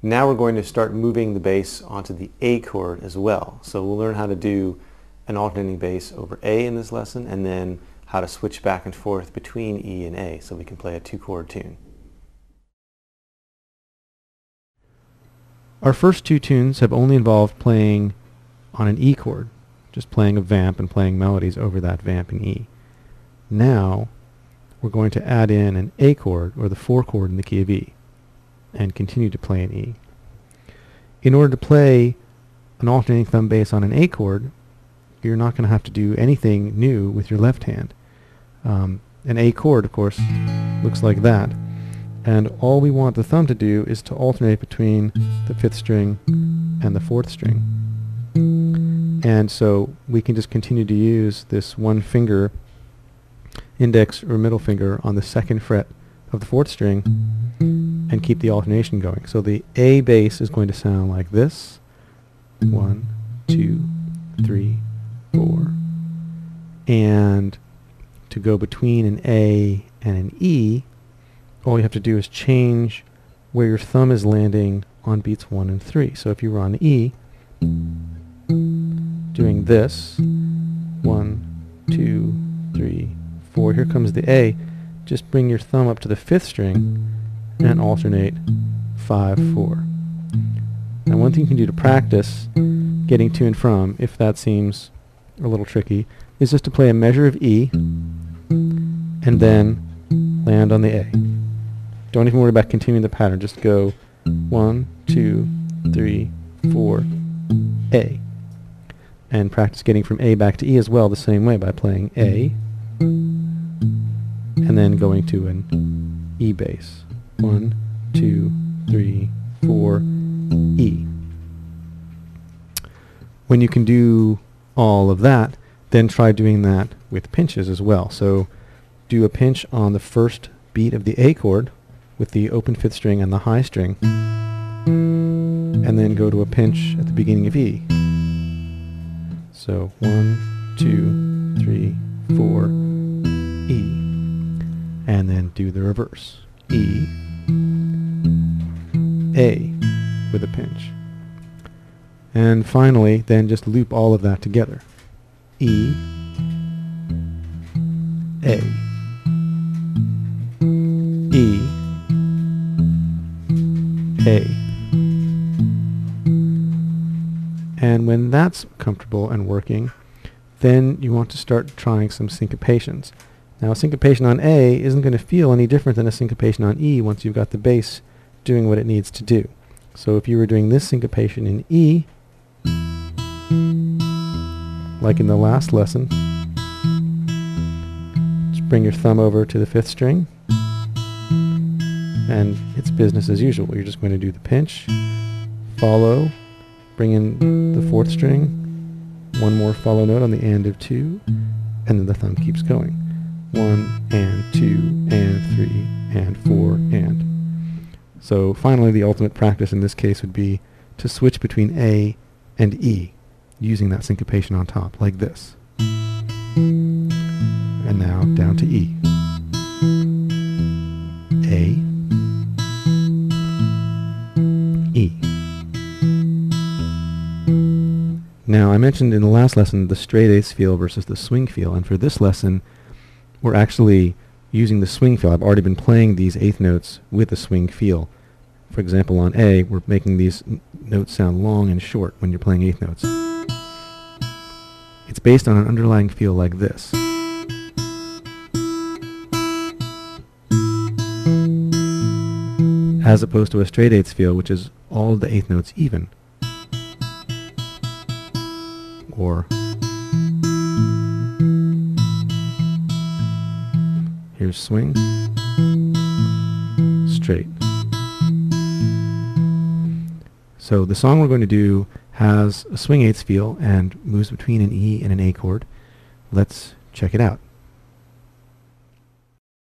Now we're going to start moving the bass onto the A chord as well. So we'll learn how to do an alternating bass over A in this lesson, and then how to switch back and forth between E and A so we can play a two-chord tune. Our first two tunes have only involved playing on an E chord, just playing a vamp and playing melodies over that vamp in E. Now we're going to add in an A chord, or the 4 chord in the key of E, and continue to play an E. In order to play an alternating thumb bass on an A chord, you're not going to have to do anything new with your left hand. An A chord, of course, looks like that, and all we want the thumb to do is to alternate between the 5th string and the 4th string. And so we can just continue to use this one finger, index or middle finger, on the 2nd fret of the 4th string and keep the alternation going. So the A bass is going to sound like this: 1, 2, 3, 4. And to go between an A and an E, all you have to do is change where your thumb is landing on beats 1 and 3. So if you were on E, doing this, 1, 2, 3, 4, here comes the A, just bring your thumb up to the 5th string and alternate 5, 4. Now one thing you can do to practice getting to and from, if that seems a little tricky, is just to play a measure of E and then land on the A. Don't even worry about continuing the pattern, just go 1, 2, 3, 4, A. And practice getting from A back to E as well the same way by playing A and then going to an E bass. 1, 2, 3, 4, E. When you can do all of that, then try doing that with pinches as well. So do a pinch on the first beat of the A chord with the open 5th string and the high string, and then go to a pinch at the beginning of E. So 1, 2, 3, 4, E. And then do the reverse. E, A with a pinch. And finally, then just loop all of that together. E, A, E, A. And when that's comfortable and working, then you want to start trying some syncopations. Now a syncopation on A isn't going to feel any different than a syncopation on E once you've got the bass doing what it needs to do. So if you were doing this syncopation in E, like in the last lesson, just bring your thumb over to the 5th string, and it's business as usual. You're just going to do the pinch, follow, bring in the 4th string, one more follow note on the and of 2, and then the thumb keeps going. 1 and 2 and 3 and 4 and. So finally the ultimate practice in this case would be to switch between A and E using that syncopation on top, like this. And now down to E. A, E. Now I mentioned in the last lesson the straight 8th feel versus the swing feel, and for this lesson we're actually using the swing feel. I've already been playing these 8th notes with a swing feel. For example, on A, we're making these notes sound long and short when you're playing 8th notes. It's based on an underlying feel like this. As opposed to a straight 8th feel, which is all the 8th notes even. Or here's swing, straight. So the song we're going to do has a swing 8th feel and moves between an E and an A chord. Let's check it out.